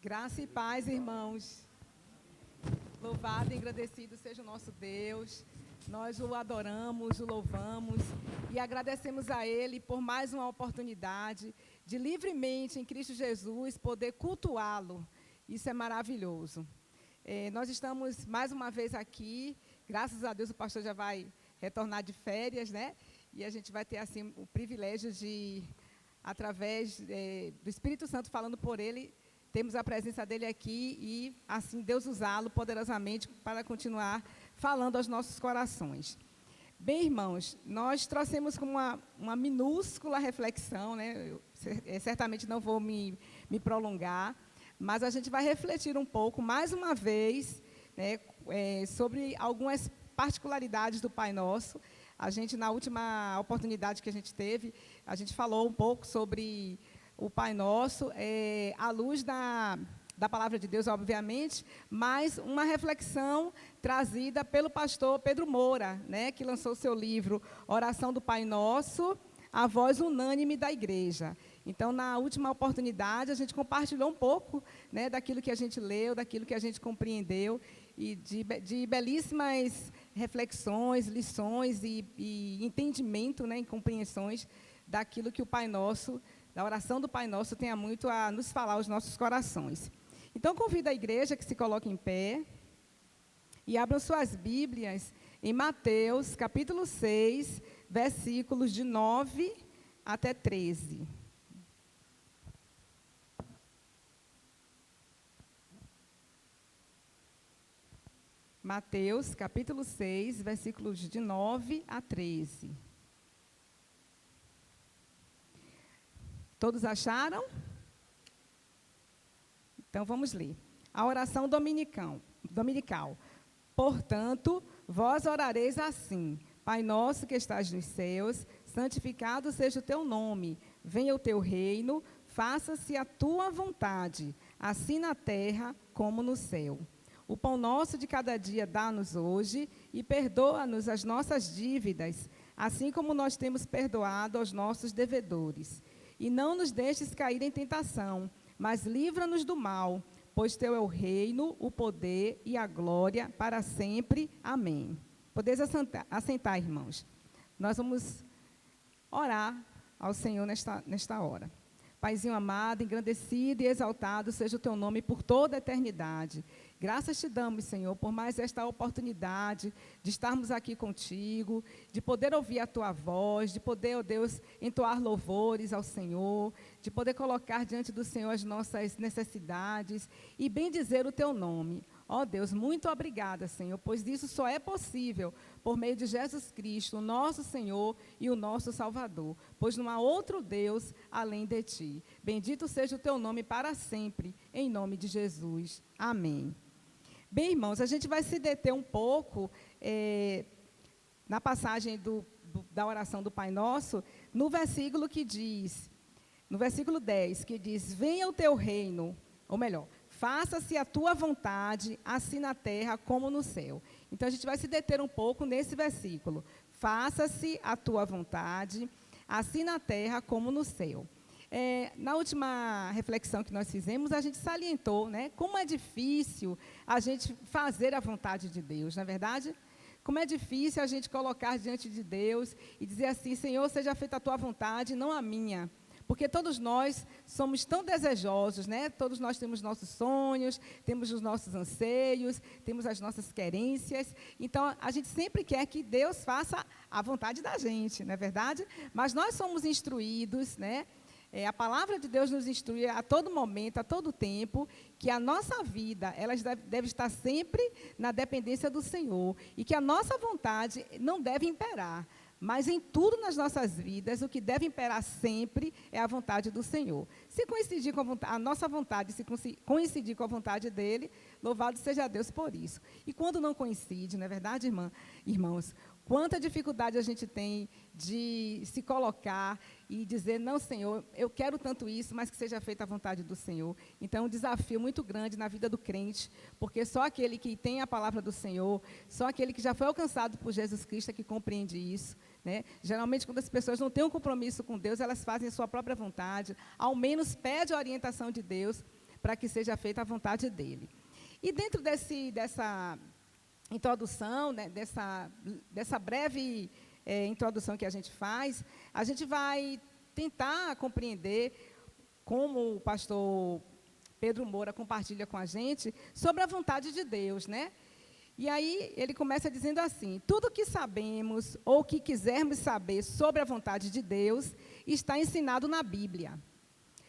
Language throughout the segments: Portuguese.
Graça e paz, irmãos. Louvado e agradecido seja o nosso Deus. Nós o adoramos, o louvamos e agradecemos a Ele por mais uma oportunidade de livremente, em Cristo Jesus, poder cultuá-lo. Isso é maravilhoso. Nós estamos mais uma vez aqui. Graças a Deus o pastor já vai retornar de férias, né? E a gente vai ter assim o privilégio de, através do Espírito Santo falando por ele, temos a presença dele aqui e, assim, Deus usá-lo poderosamente para continuar falando aos nossos corações. Bem, irmãos, nós trouxemos como uma minúscula reflexão, né? Eu certamente não vou me prolongar, mas a gente vai refletir um pouco, mais uma vez, né, sobre algumas particularidades do Pai Nosso. A gente, na última oportunidade que a gente teve, a gente falou um pouco sobre o Pai Nosso, à luz da palavra de Deus, obviamente, mas uma reflexão trazida pelo pastor Pedro Moura, né, que lançou seu livro Oração do Pai Nosso, a voz unânime da igreja. Então, na última oportunidade, a gente compartilhou um pouco, né, daquilo que a gente leu, daquilo que a gente compreendeu, e de belíssimas reflexões, lições e entendimento, né, e compreensões daquilo que o Pai Nosso, da oração do Pai Nosso, tenha muito a nos falar aos nossos corações. Então, convido a igreja que se coloque em pé e abram suas Bíblias em Mateus, capítulo 6, versículos de 9 até 13. Mateus, capítulo 6, versículos de 9 a 13. Todos acharam? Então, vamos ler. A oração dominical. Portanto, vós orareis assim: Pai nosso que estás nos céus, santificado seja o teu nome. Venha o teu reino, faça-se a tua vontade, assim na terra como no céu. O pão nosso de cada dia dá-nos hoje e perdoa-nos as nossas dívidas, assim como nós temos perdoado aos nossos devedores. E não nos deixes cair em tentação, mas livra-nos do mal, pois teu é o reino, o poder e a glória para sempre. Amém. Podeis assentar, irmãos. Nós vamos orar ao Senhor nesta hora. Paizinho amado, engrandecido e exaltado seja o teu nome por toda a eternidade. Graças te damos, Senhor, por mais esta oportunidade de estarmos aqui contigo, de poder ouvir a tua voz, de poder, ó Deus, entoar louvores ao Senhor, de poder colocar diante do Senhor as nossas necessidades e bendizer o teu nome. Ó Deus, muito obrigada, Senhor, pois isso só é possível por meio de Jesus Cristo, o nosso Senhor e o nosso Salvador, pois não há outro Deus além de ti. Bendito seja o teu nome para sempre, em nome de Jesus. Amém. Bem, irmãos, a gente vai se deter um pouco na passagem da oração do Pai Nosso, no versículo que diz, no versículo 10, que diz: venha o teu reino, ou melhor, faça-se a tua vontade, assim na terra como no céu. Então, a gente vai se deter um pouco nesse versículo. Faça-se a tua vontade, assim na terra como no céu. Na última reflexão que nós fizemos, a gente salientou, né, como é difícil a gente fazer a vontade de Deus, não é verdade? Como é difícil a gente colocar diante de Deus e dizer assim: Senhor, seja feita a tua vontade, não a minha. Porque todos nós somos tão desejosos, né? Todos nós temos nossos sonhos, temos os nossos anseios, temos as nossas querências. Então, a gente sempre quer que Deus faça a vontade da gente, não é verdade? Mas nós somos instruídos, né? A palavra de Deus nos instrui a todo momento, a todo tempo, que a nossa vida ela deve estar sempre na dependência do Senhor e que a nossa vontade não deve imperar. Mas em tudo nas nossas vidas, o que deve imperar sempre é a vontade do Senhor. Se coincidir com a nossa vontade, se coincidir com a vontade dEle, louvado seja Deus por isso. E quando não coincide, não é verdade, irmãos? Quanta dificuldade a gente tem de se colocar e dizer: não, Senhor, eu quero tanto isso, mas que seja feita a vontade do Senhor. Então, é um desafio muito grande na vida do crente, porque só aquele que tem a palavra do Senhor, só aquele que já foi alcançado por Jesus Cristo é que compreende isso, né? Geralmente, quando as pessoas não têm um compromisso com Deus, elas fazem a sua própria vontade, ao menos pede a orientação de Deus, para que seja feita a vontade dele. E dentro dessa introdução, né, dessa breve introdução que a gente faz, a gente vai tentar compreender como o pastor Pedro Moura compartilha com a gente sobre a vontade de Deus, né? E aí ele começa dizendo assim: tudo que sabemos ou que quisermos saber sobre a vontade de Deus está ensinado na Bíblia.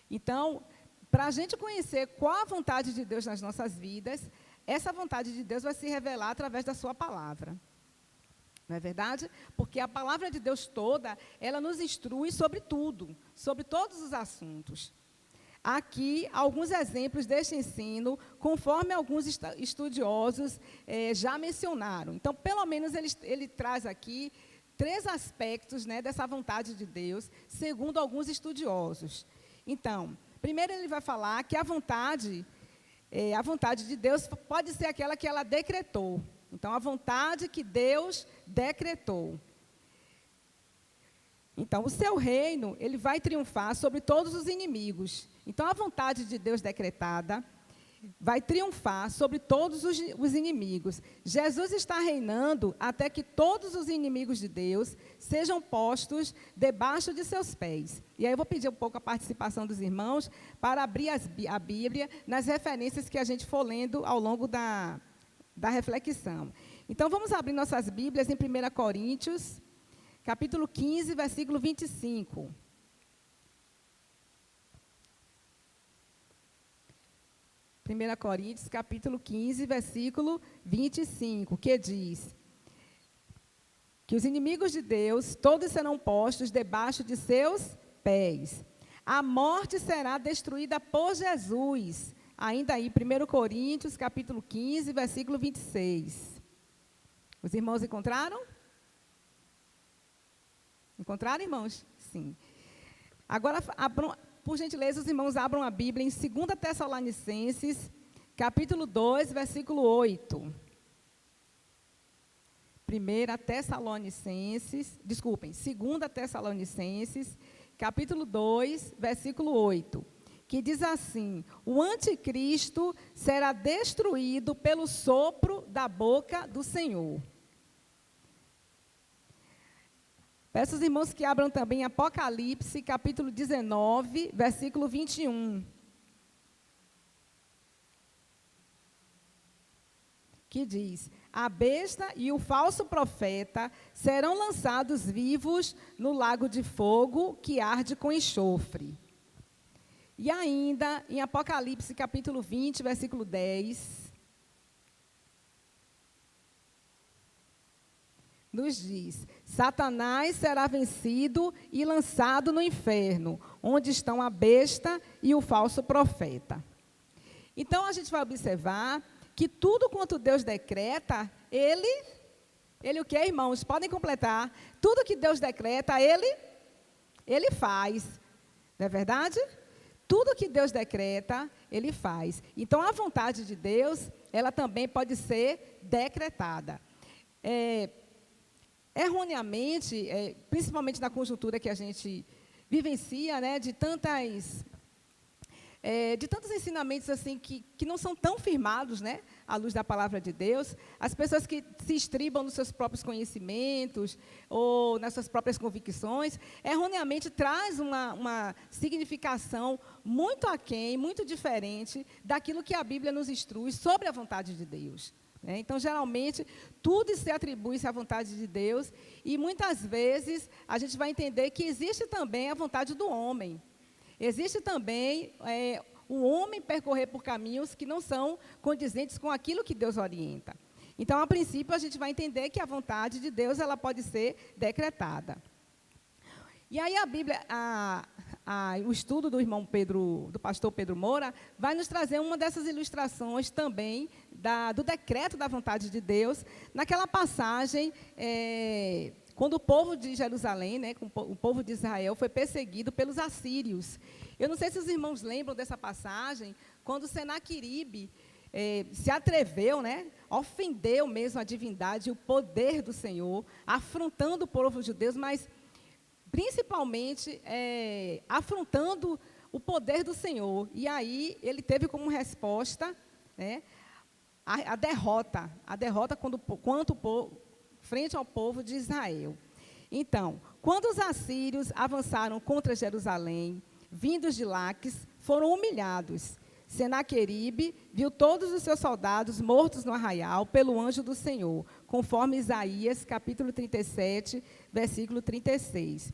Então, para a gente conhecer qual a vontade de Deus nas nossas vidas, essa vontade de Deus vai se revelar através da sua palavra. Não é verdade? Porque a palavra de Deus toda, ela nos instrui sobre tudo, sobre todos os assuntos. Aqui, alguns exemplos deste ensino, conforme alguns estudiosos já mencionaram. Então, pelo menos, ele traz aqui 3 aspectos, né, dessa vontade de Deus, segundo alguns estudiosos. Então, primeiro ele vai falar que a vontade de Deus pode ser aquela que ela decretou. Então, a vontade que Deus decretou. Então, o seu reino, ele vai triunfar sobre todos os inimigos. Então, a vontade de Deus decretada vai triunfar sobre todos os inimigos. Jesus está reinando até que todos os inimigos de Deus sejam postos debaixo de seus pés. E aí eu vou pedir um pouco a participação dos irmãos para abrir a Bíblia nas referências que a gente for lendo ao longo da reflexão. Então, vamos abrir nossas Bíblias em 1 Coríntios, capítulo 15, versículo 25. 1 Coríntios, capítulo 15, versículo 25, que diz que os inimigos de Deus, todos serão postos debaixo de seus pés. A morte será destruída por Jesus. Ainda aí, 1 Coríntios, capítulo 15, versículo 26. Os irmãos encontraram? Encontraram, irmãos? Sim. Agora, por gentileza, os irmãos abram a Bíblia em 2 Tessalonicenses, capítulo 2, versículo 8. 2 Tessalonicenses, capítulo 2, versículo 8, que diz assim: o anticristo será destruído pelo sopro da boca do Senhor. Peço aos irmãos que abram também Apocalipse, capítulo 19, versículo 21. Que diz: a besta e o falso profeta serão lançados vivos no lago de fogo que arde com enxofre. E ainda, em Apocalipse, capítulo 20, versículo 10, nos diz: Satanás será vencido e lançado no inferno, onde estão a besta e o falso profeta. Então, a gente vai observar que tudo quanto Deus decreta, Ele o que, irmãos? Podem completar. Tudo que Deus decreta, Ele faz. Não é verdade? Tudo que Deus decreta, Ele faz. Então, a vontade de Deus, ela também pode ser decretada. Erroneamente, principalmente na conjuntura que a gente vivencia, né, de tantos ensinamentos assim que não são tão firmados, né, à luz da palavra de Deus, as pessoas que se estribam nos seus próprios conhecimentos ou nas suas próprias convicções, erroneamente traz uma significação muito aquém, muito diferente daquilo que a Bíblia nos instrui sobre a vontade de Deus. Então, geralmente, tudo se atribui-se à vontade de Deus e, muitas vezes, a gente vai entender que existe também a vontade do homem. Existe também o homem percorrer por caminhos que não são condizentes com aquilo que Deus orienta. Então, a princípio, a gente vai entender que a vontade de Deus ela pode ser decretada. E aí a Bíblia, o estudo do do pastor Pedro Moura, vai nos trazer uma dessas ilustrações também do decreto da vontade de Deus, naquela passagem, quando o povo de Jerusalém, né, o povo de Israel, foi perseguido pelos assírios. Eu não sei se os irmãos lembram dessa passagem, quando Senaqueribe se atreveu, né, ofendeu mesmo a divindade e o poder do Senhor, afrontando o povo judeu, mas principalmente afrontando o poder do Senhor. E aí ele teve como resposta, né, a derrota frente ao povo de Israel. Então, quando os assírios avançaram contra Jerusalém, vindos de Laques, foram humilhados. Senaqueribe viu todos os seus soldados mortos no arraial pelo anjo do Senhor, conforme Isaías, capítulo 37, versículo 36.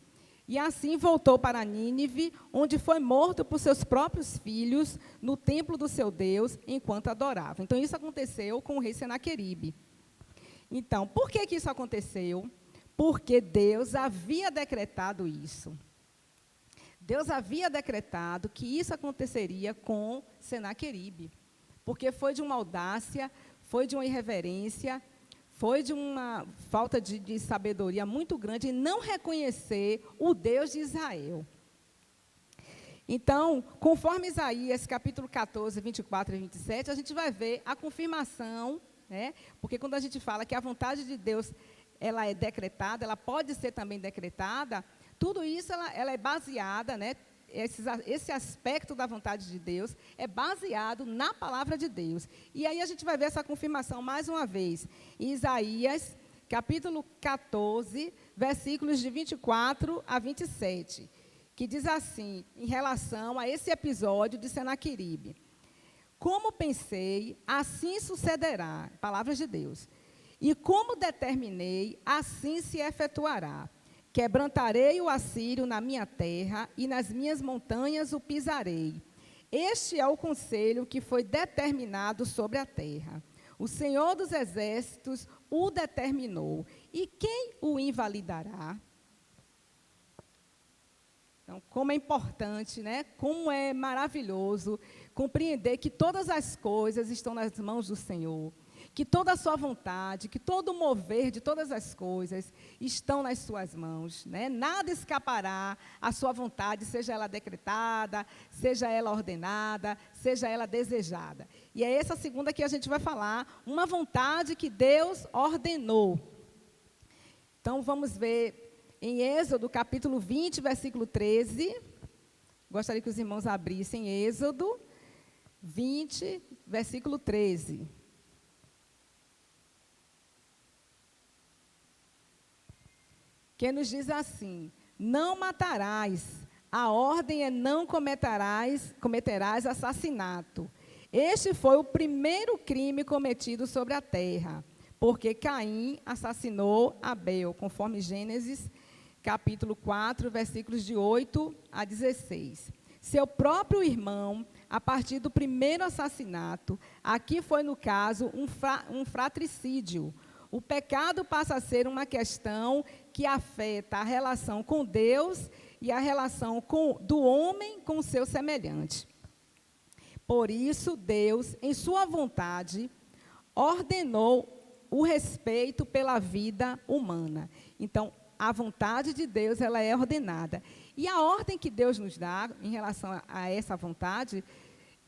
E assim voltou para Nínive, onde foi morto por seus próprios filhos, no templo do seu Deus, enquanto adorava. Então, isso aconteceu com o rei Senaqueribe. Então, por que isso aconteceu? Porque Deus havia decretado isso. Deus havia decretado que isso aconteceria com Senaqueribe. Porque foi de uma audácia, foi de uma irreverência, foi de uma falta de sabedoria muito grande em não reconhecer o Deus de Israel. Então, conforme Isaías, capítulo 14, 24 e 27, a gente vai ver a confirmação, né? Porque quando a gente fala que a vontade de Deus ela é decretada, ela pode ser também decretada, tudo isso ela é baseada, né? Esse aspecto da vontade de Deus é baseado na palavra de Deus. E aí a gente vai ver essa confirmação mais uma vez. Em Isaías, capítulo 14, versículos de 24 a 27, que diz assim, em relação a esse episódio de Senaqueribe. Como pensei, assim sucederá, palavras de Deus. E como determinei, assim se efetuará. Quebrantarei o assírio na minha terra, e nas minhas montanhas o pisarei. Este é o conselho que foi determinado sobre a terra. O Senhor dos Exércitos o determinou. E quem o invalidará? Então, como é importante, né? Como é maravilhoso compreender que todas as coisas estão nas mãos do Senhor. Que toda a sua vontade, que todo o mover de todas as coisas estão nas suas mãos, né? Nada escapará à sua vontade, seja ela decretada, seja ela ordenada, seja ela desejada. E é essa segunda que a gente vai falar, uma vontade que Deus ordenou. Então, vamos ver em Êxodo, capítulo 20, versículo 13. Gostaria que os irmãos abrissem Êxodo 20, versículo 13. Que nos diz assim, não matarás, a ordem é não cometerás assassinato. Este foi o primeiro crime cometido sobre a terra, porque Caim assassinou Abel, conforme Gênesis, capítulo 4, versículos de 8 a 16. Seu próprio irmão, a partir do primeiro assassinato, aqui foi, no caso, um fratricídio. O pecado passa a ser uma questão que afeta a relação com Deus e a relação do homem com o seu semelhante. Por isso, Deus, em sua vontade, ordenou o respeito pela vida humana. Então, a vontade de Deus, ela é ordenada. E a ordem que Deus nos dá em relação a essa vontade,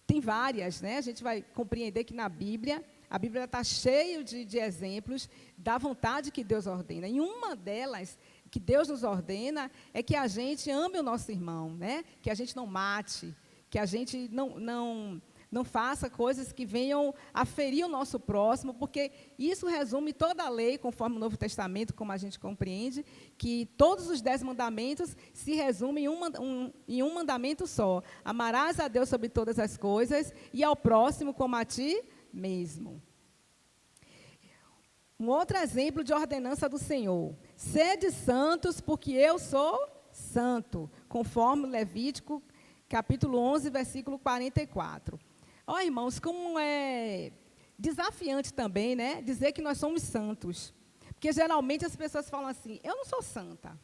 tem várias, né? A gente vai compreender que na Bíblia, a Bíblia está cheia de exemplos da vontade que Deus ordena. E uma delas, que Deus nos ordena, é que a gente ame o nosso irmão, né? Que a gente não mate, que a gente não faça coisas que venham a ferir o nosso próximo, porque isso resume toda a lei, conforme o Novo Testamento, como a gente compreende, que todos os 10 mandamentos se resumem em um mandamento só. Amarás a Deus sobre todas as coisas e ao próximo como a ti mesmo. Um outro exemplo de ordenança do Senhor. Sede santos, porque eu sou santo, conforme Levítico, capítulo 11, versículo 44. Ó, irmãos, como é desafiante também, né, dizer que nós somos santos. Porque geralmente as pessoas falam assim, eu não sou santa.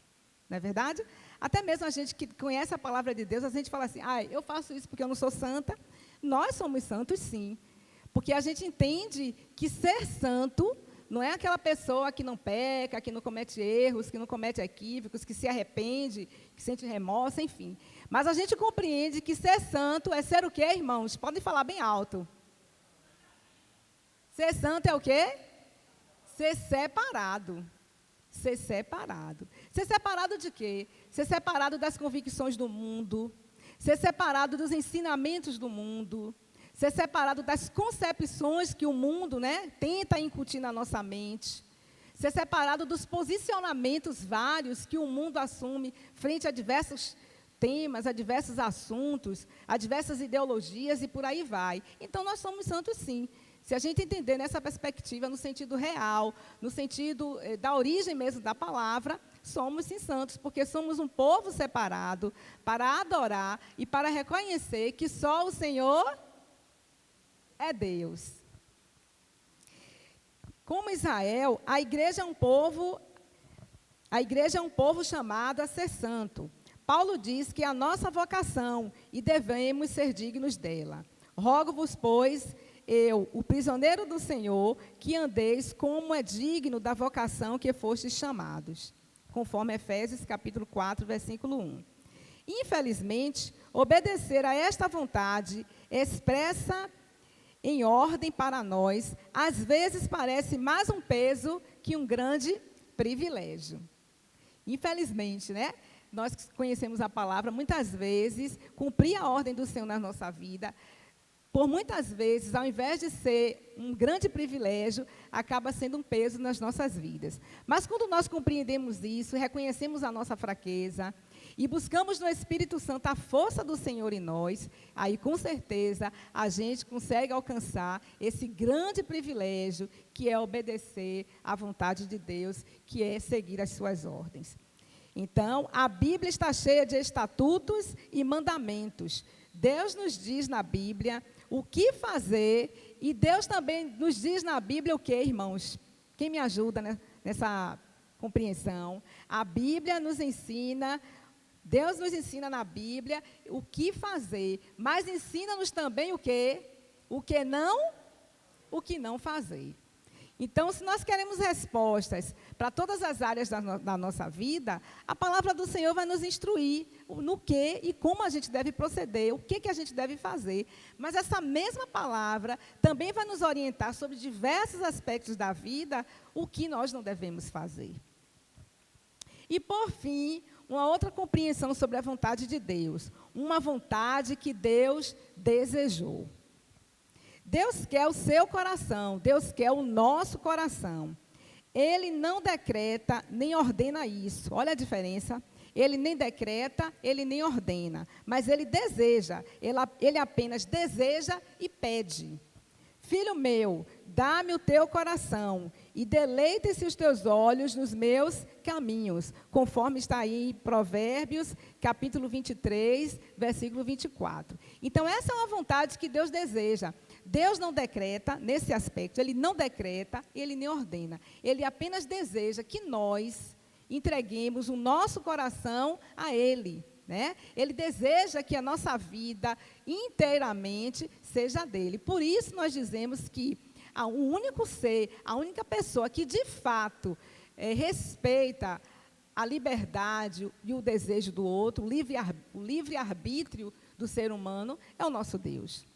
Não é verdade? Até mesmo a gente que conhece a palavra de Deus, a gente fala assim, eu faço isso porque eu não sou santa. Nós somos santos, sim. Porque a gente entende que ser santo não é aquela pessoa que não peca, que não comete erros, que não comete equívocos, que se arrepende, que sente remorso, enfim. Mas a gente compreende que ser santo é ser o quê, irmãos? Podem falar bem alto. Ser santo é o quê? Ser separado. Ser separado. Ser separado de quê? Ser separado das convicções do mundo. ser separado dos ensinamentos do mundo, ser separado das concepções que o mundo, né, tenta incutir na nossa mente, ser separado dos posicionamentos vários que o mundo assume frente a diversos temas, a diversos assuntos, a diversas ideologias e por aí vai. Então, nós somos santos, sim. Se a gente entender nessa perspectiva, no sentido real, no sentido da origem mesmo da palavra, somos, sim, santos, porque somos um povo separado para adorar e para reconhecer que só o Senhor é Deus. Como Israel, a igreja é um povo chamado a ser santo. Paulo diz que é a nossa vocação e devemos ser dignos dela. Rogo-vos, pois, eu, o prisioneiro do Senhor, que andeis como é digno da vocação que fostes chamados, conforme Efésios capítulo 4, versículo 1. Infelizmente, obedecer a esta vontade expressa em ordem para nós, às vezes parece mais um peso que um grande privilégio. Infelizmente, né? Nós que conhecemos a palavra, muitas vezes, cumprir a ordem do Senhor na nossa vida, por muitas vezes, ao invés de ser um grande privilégio, acaba sendo um peso nas nossas vidas. Mas quando nós compreendemos isso, reconhecemos a nossa fraqueza e buscamos no Espírito Santo a força do Senhor em nós, aí com certeza a gente consegue alcançar esse grande privilégio que é obedecer à vontade de Deus, que é seguir as suas ordens. Então, a Bíblia está cheia de estatutos e mandamentos. Deus nos diz na Bíblia o que fazer e Deus também nos diz na Bíblia o que, irmãos? Quem me ajuda, né, nessa compreensão? A Bíblia nos ensina, Deus nos ensina na Bíblia o que fazer, mas ensina-nos também o que? O que não fazer. Então, se nós queremos respostas para todas as áreas da nossa vida, a palavra do Senhor vai nos instruir no que e como a gente deve proceder, o que a gente deve fazer. Mas essa mesma palavra também vai nos orientar sobre diversos aspectos da vida, o que nós não devemos fazer. E, por fim, uma outra compreensão sobre a vontade de Deus, uma vontade que Deus desejou. Deus quer o seu coração, Deus quer o nosso coração. Ele não decreta nem ordena isso. Olha a diferença. Ele nem decreta, ele nem ordena, mas ele deseja, ele apenas deseja e pede. Filho meu, dá-me o teu coração e deleite-se os teus olhos nos meus caminhos, conforme está aí em Provérbios, capítulo 23, versículo 24. Então, essa é uma vontade que Deus deseja. Deus não decreta, nesse aspecto, ele não decreta, ele nem ordena. Ele apenas deseja que nós entreguemos o nosso coração a ele. Né? Ele deseja que a nossa vida inteiramente seja dele. Por isso nós dizemos que o único ser, a única pessoa que de fato respeita a liberdade e o desejo do outro, o livre-arbítrio do ser humano, é o nosso Deus.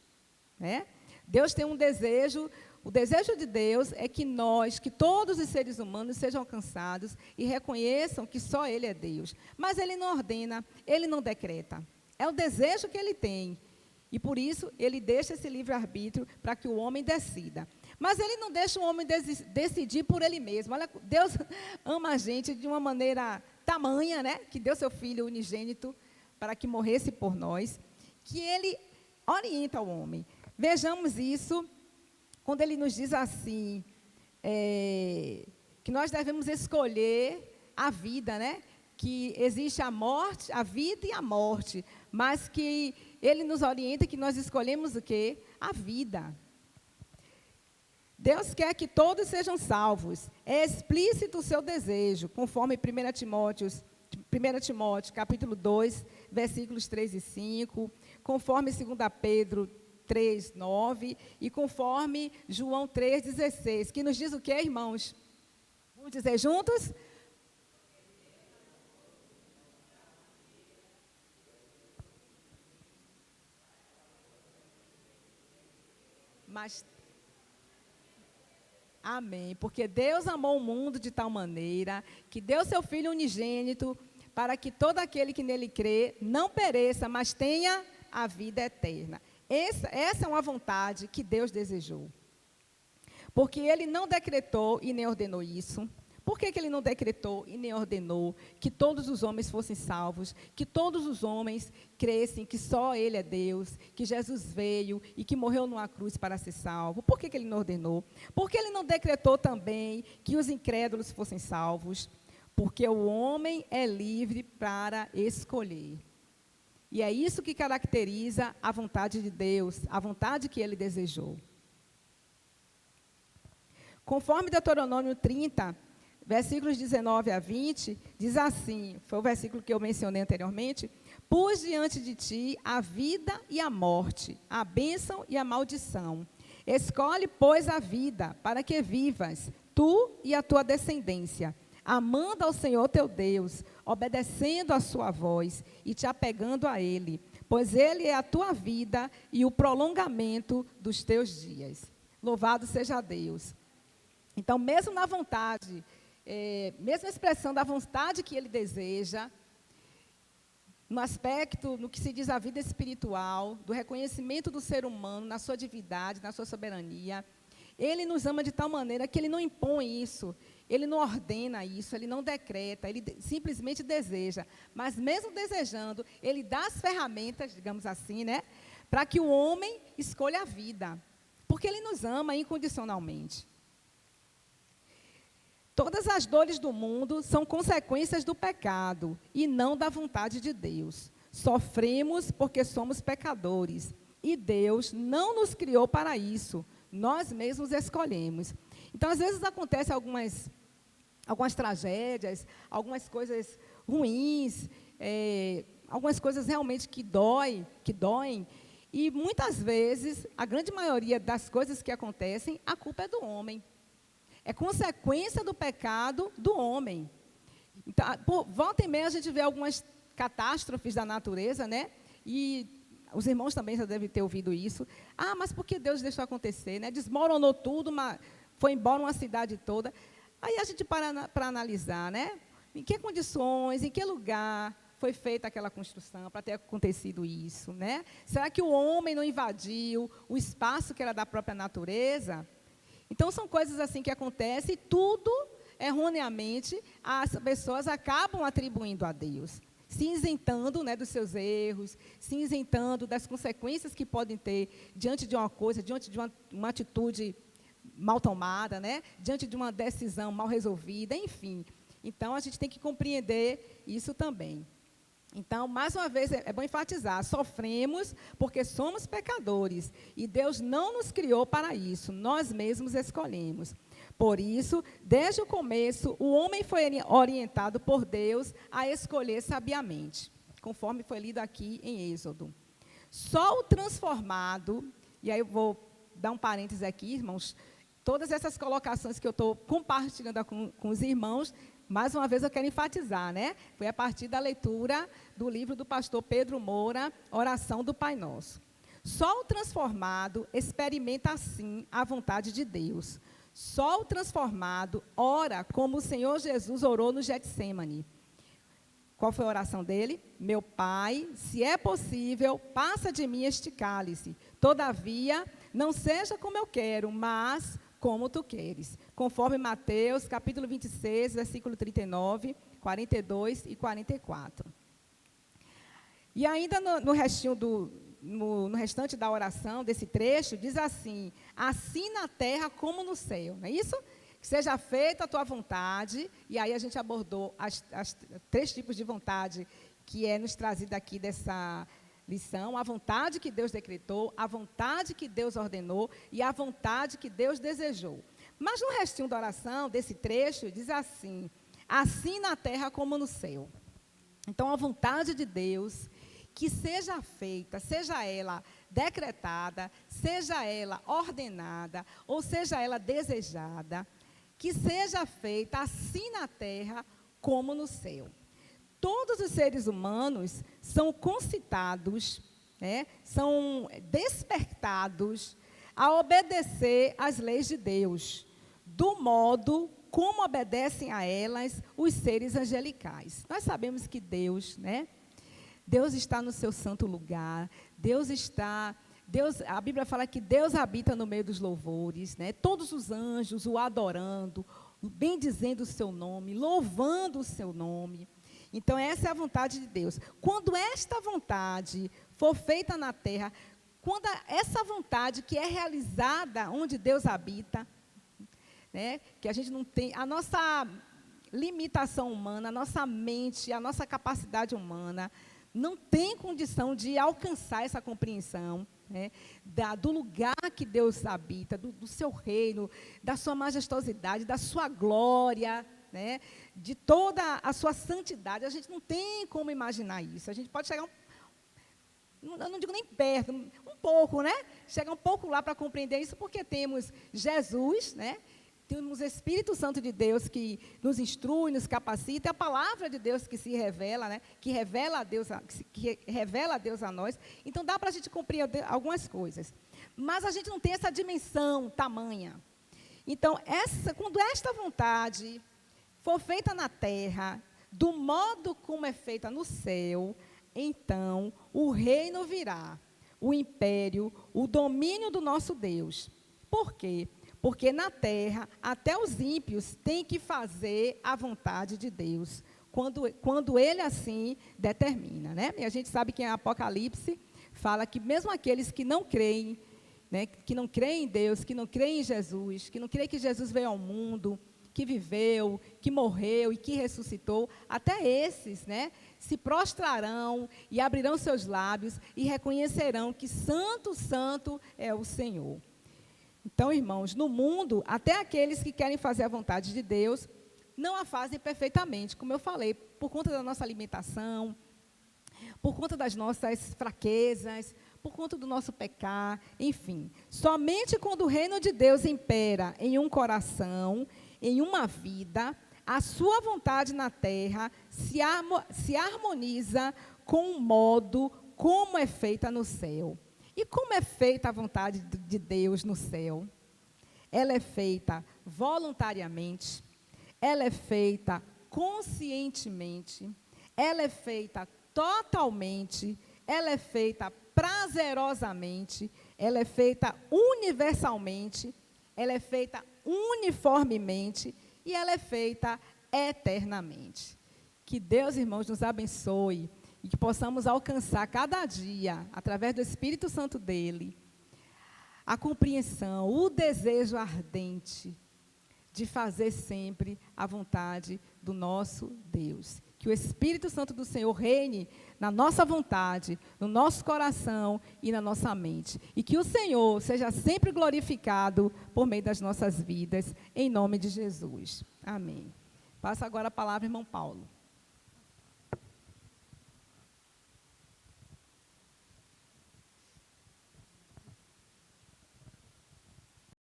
Né? Deus tem um desejo. O desejo de Deus é que todos os seres humanos sejam alcançados e reconheçam que só Ele é Deus. Mas Ele não ordena, Ele não decreta. É o desejo que Ele tem. E por isso, Ele deixa esse livre-arbítrio para que o homem decida. Mas Ele não deixa o homem decidir por Ele mesmo. Olha, Deus ama a gente de uma maneira tamanha, né? Que deu seu Filho unigênito para que morresse por nós, que Ele orienta o homem. Vejamos isso quando ele nos diz assim, que nós devemos escolher a vida, né? Que existe a morte, a vida e a morte, mas que ele nos orienta que nós escolhemos o quê? A vida. Deus quer que todos sejam salvos. É explícito o seu desejo, conforme 1 Timóteo, capítulo 2, versículos 3 e 5, conforme 2 Pedro 3, 9, e conforme João 3, 16, que nos diz o que, irmãos? Vamos dizer juntos? Mas, amém, porque Deus amou o mundo de tal maneira que deu seu Filho unigênito para que todo aquele que nele crê não pereça, mas tenha a vida eterna. Essa é uma vontade que Deus desejou. Porque ele não decretou e nem ordenou isso. Por que ele não decretou e nem ordenou que todos os homens fossem salvos, que todos os homens crescem que só Ele é Deus, que Jesus veio e que morreu numa cruz para ser salvo? Por que ele não ordenou? Por que ele não decretou também que os incrédulos fossem salvos? Porque o homem é livre para escolher. E é isso que caracteriza a vontade de Deus, a vontade que Ele desejou. Conforme Deuteronômio 30, versículos 19 a 20, diz assim, foi o versículo que eu mencionei anteriormente: pus diante de ti a vida e a morte, a bênção e a maldição. Escolhe, pois, a vida, para que vivas, tu e a tua descendência, amando ao Senhor teu Deus, obedecendo a sua voz e te apegando a Ele, pois Ele é a tua vida e o prolongamento dos teus dias. Louvado seja Deus. Então, mesmo na vontade, mesmo expressando a vontade que Ele deseja, no aspecto, no que se diz a vida espiritual, do reconhecimento do ser humano na sua divindade, na sua soberania, Ele nos ama de tal maneira que Ele não impõe isso, Ele não ordena isso, Ele não decreta, Ele simplesmente deseja. Mas mesmo desejando, Ele dá as ferramentas, digamos assim, né, para que o homem escolha a vida, porque Ele nos ama incondicionalmente. Todas as dores do mundo são consequências do pecado e não da vontade de Deus. Sofremos porque somos pecadores e Deus não nos criou para isso. Nós mesmos escolhemos. Então, às vezes, acontecem algumas tragédias, algumas coisas ruins, algumas coisas realmente que doem, e muitas vezes, a grande maioria das coisas que acontecem, a culpa é do homem. É consequência do pecado do homem. Então, volta e meia a gente vê algumas catástrofes da natureza, né? E os irmãos também já devem ter ouvido isso. Ah, mas por que Deus deixou acontecer, né? Desmoronou tudo, foi embora uma cidade toda. Aí a gente para analisar, né? Em que condições, em que lugar foi feita aquela construção para ter acontecido isso, né? Será que o homem não invadiu o espaço que era da própria natureza? Então, são coisas assim que acontecem e tudo, erroneamente, as pessoas acabam atribuindo a Deus, se isentando, né, dos seus erros, se isentando das consequências que podem ter diante de uma coisa, diante de uma atitude mal tomada, né, diante de uma decisão mal resolvida, enfim. Então, a gente tem que compreender isso também. Então, mais uma vez, é bom enfatizar, sofremos porque somos pecadores, e Deus não nos criou para isso, nós mesmos escolhemos. Por isso, desde o começo, o homem foi orientado por Deus a escolher sabiamente, conforme foi lido aqui em Êxodo. Só o transformado, e aí eu vou dar um parêntese aqui, irmãos, todas essas colocações que eu estou compartilhando com os irmãos, mais uma vez eu quero enfatizar, né? Foi a partir da leitura do livro do pastor Pedro Moura, Oração do Pai Nosso. Só o transformado experimenta assim a vontade de Deus. Só o transformado ora como o Senhor Jesus orou no Getsêmani. Qual foi a oração dele? Meu Pai, se é possível, passa de mim este cálice. Todavia, não seja como eu quero, mas como tu queres. Conforme Mateus, capítulo 26, versículo 39, 42 e 44. E ainda no restante da oração, desse trecho, diz assim: assim na terra como no céu. Não é isso? Que seja feita a tua vontade. E aí a gente abordou as 3 tipos de vontade que é nos trazido aqui dessa lição: a vontade que Deus decretou, a vontade que Deus ordenou e a vontade que Deus desejou. Mas no restinho da oração, desse trecho, diz assim: assim na terra como no céu. Então, a vontade de Deus, que seja feita, seja ela decretada, seja ela ordenada, ou seja ela desejada, que seja feita assim na terra como no céu. Todos os seres humanos são concitados, né, são despertados a obedecer às leis de Deus, do modo como obedecem a elas os seres angelicais. Nós sabemos que Deus, né? Deus está no seu santo lugar, a Bíblia fala que Deus habita no meio dos louvores, né? Todos os anjos o adorando, bendizendo o seu nome, louvando o seu nome. Então, essa é a vontade de Deus. Quando esta vontade for feita na terra, quando essa vontade que é realizada onde Deus habita, né? Que a gente não tem, a nossa limitação humana, a nossa mente, a nossa capacidade humana, não tem condição de alcançar essa compreensão, né, do lugar que Deus habita, do seu reino, da sua majestosidade, da sua glória, né, de toda a sua santidade. A gente não tem como imaginar isso. A gente pode chegar, eu não digo nem perto, um pouco, né? Chegar um pouco lá para compreender isso, porque temos Jesus, né? Temos o Espírito Santo de Deus que nos instrui, nos capacita, a palavra de Deus que se revela, né? Que revela a Deus a nós. Então, dá para a gente compreender algumas coisas. Mas a gente não tem essa dimensão tamanha. Então, quando esta vontade for feita na terra, do modo como é feita no céu, então o reino virá, o império, o domínio do nosso Deus. Por quê? Porque na terra, até os ímpios têm que fazer a vontade de Deus, quando Ele assim determina, né? E a gente sabe que em Apocalipse fala que mesmo aqueles que não creem, né, que não creem em Deus, que não creem em Jesus, que não creem que Jesus veio ao mundo, que viveu, que morreu e que ressuscitou, até esses, né, se prostrarão e abrirão seus lábios e reconhecerão que santo, santo é o Senhor. Então, irmãos, no mundo, até aqueles que querem fazer a vontade de Deus, não a fazem perfeitamente, como eu falei, por conta da nossa alimentação, por conta das nossas fraquezas, por conta do nosso pecar, enfim. Somente quando o reino de Deus impera em um coração, em uma vida, a sua vontade na terra se harmoniza com o modo como é feita no céu. E como é feita a vontade de Deus no céu? Ela é feita voluntariamente, ela é feita conscientemente, ela é feita totalmente, ela é feita prazerosamente, ela é feita universalmente, ela é feita uniformemente e ela é feita eternamente. Que Deus, irmãos, nos abençoe e que possamos alcançar cada dia, através do Espírito Santo dele, a compreensão, o desejo ardente de fazer sempre a vontade do nosso Deus. Que o Espírito Santo do Senhor reine na nossa vontade, no nosso coração e na nossa mente. E que o Senhor seja sempre glorificado por meio das nossas vidas, em nome de Jesus. Amém. Passa agora a palavra, irmão Paulo.